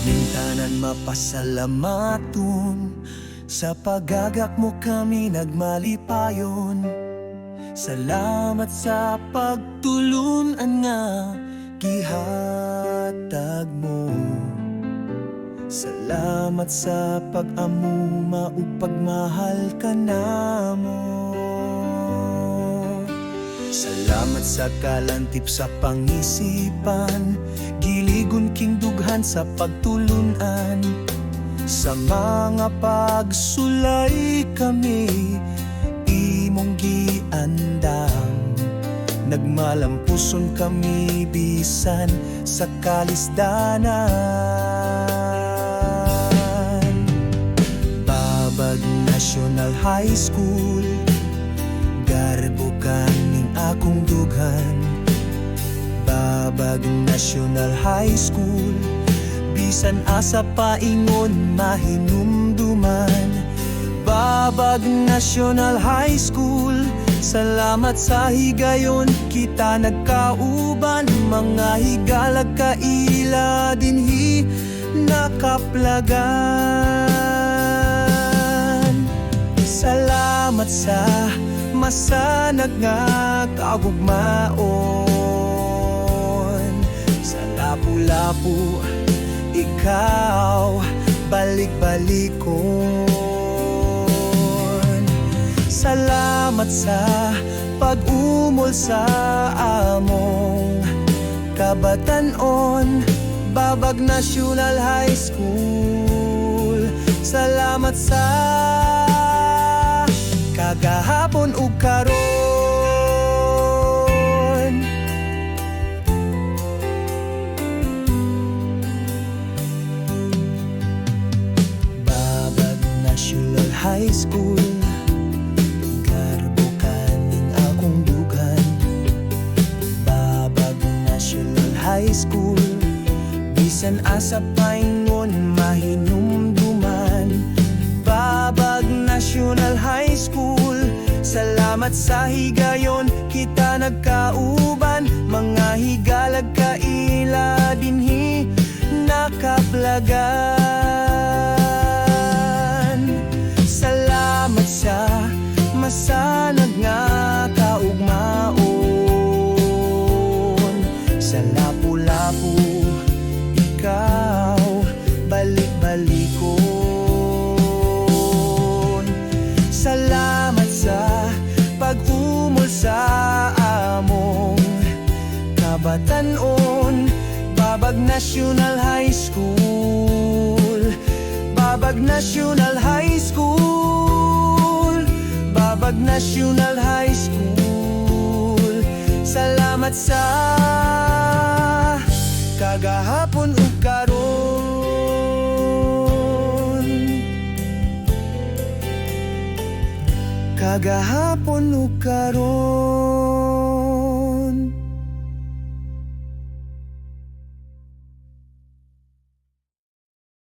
Mintanan mapasalamaton, sa pagagak mo kami nagmalipayon. Salamat sa pagtulunan nga gihatag mo. Salamat sa pag-amuma ug pagmahal ka namo. Salamat sa kalantip sa pangisipan, giligon king dughan sa pagtulunan. Sa mga pagsulay kami imong giandam, nagmalampuson kami bisan sa kalisdanan. Babag National High School, garbo kaning akong dughan. Babag National High School, bisan asa paingon mahinumduman. Babag National High School, salamat sa higayon kita nagkauban. Mga higalag kaila dinhi nakaplagan. Salamat sa masanag nga kaugmaon. Sa lapu-lapu ikaw balik-balikon. Salamat sa pag-umol sa among kabatanon. Babag National High School, salamat sa kagahapon ug karon. Babag National High School, garbo kaning akong dughan. Babag National High School, bisan asa paingon mahinumduman. Babag National High School, salamat sa higayon kita nagkauban. Mga higalag kaila dinhi nakaplagan. Salamat sa masanag nga kaugmaon. Sa lapu-lapu ikaw balik-balikon. Salamat sa pag-umol sa among kabatanon. Babag National High School, Babag National High School, Babag National High School, salamat sa kagahapon ug karon. Kagahapon ug karon.